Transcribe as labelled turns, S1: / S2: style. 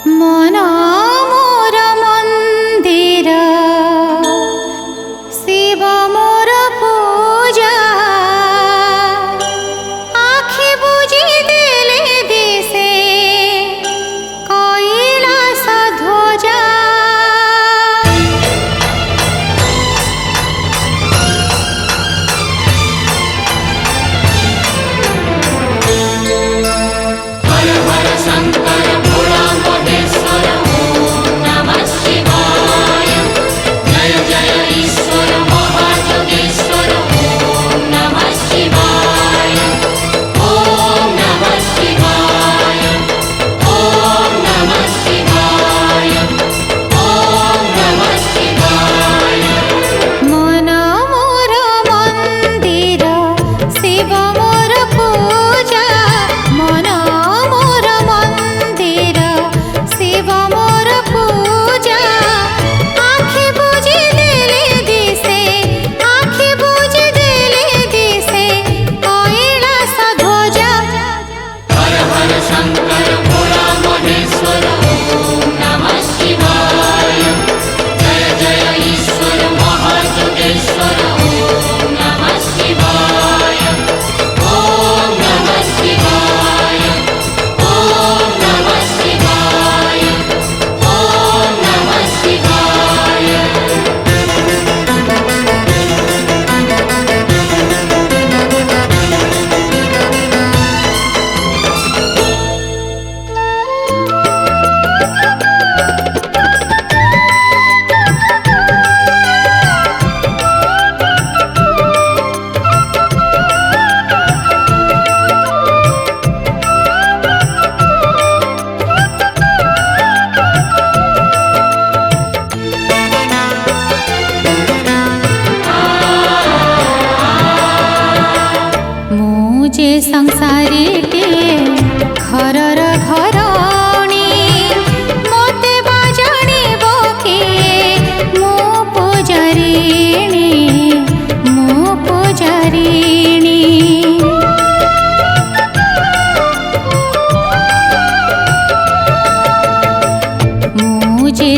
S1: मन मोर मंदिर शिव मोर पूजा आखि बुझी देले दिसे कैलास ध्वजा।
S2: हर हर शंकर भोला महेश्वर ओम नमः शिवाय। जय जय ईश्वर महायोगेश्वर ओम नमः शिवाय। ओम नमः शिवाय। ओम नमः शिवाय। ओम नमः शिवाय।
S1: मन मोर मंदिर शिव मोर पूजा मन मोर मंदिर शिव मोर पूजा आखि बुझी देले दिसे आखि बुझी देले दिसे कैलास ध्वजा।
S2: हर हर शंकर भोला महेश्वर ओम नमः शिवाय। जय जय ईश्वर महायोगेश्वर ओम नमः शिवाय। ओम नमः शिवाय। ओम नमः शिवाय। ओम नमः शिवाय।
S1: मुझे संसारी घरर घरणी मते बाजाणीब किए मो पूजारिणी मो पूजारिणी। मुझे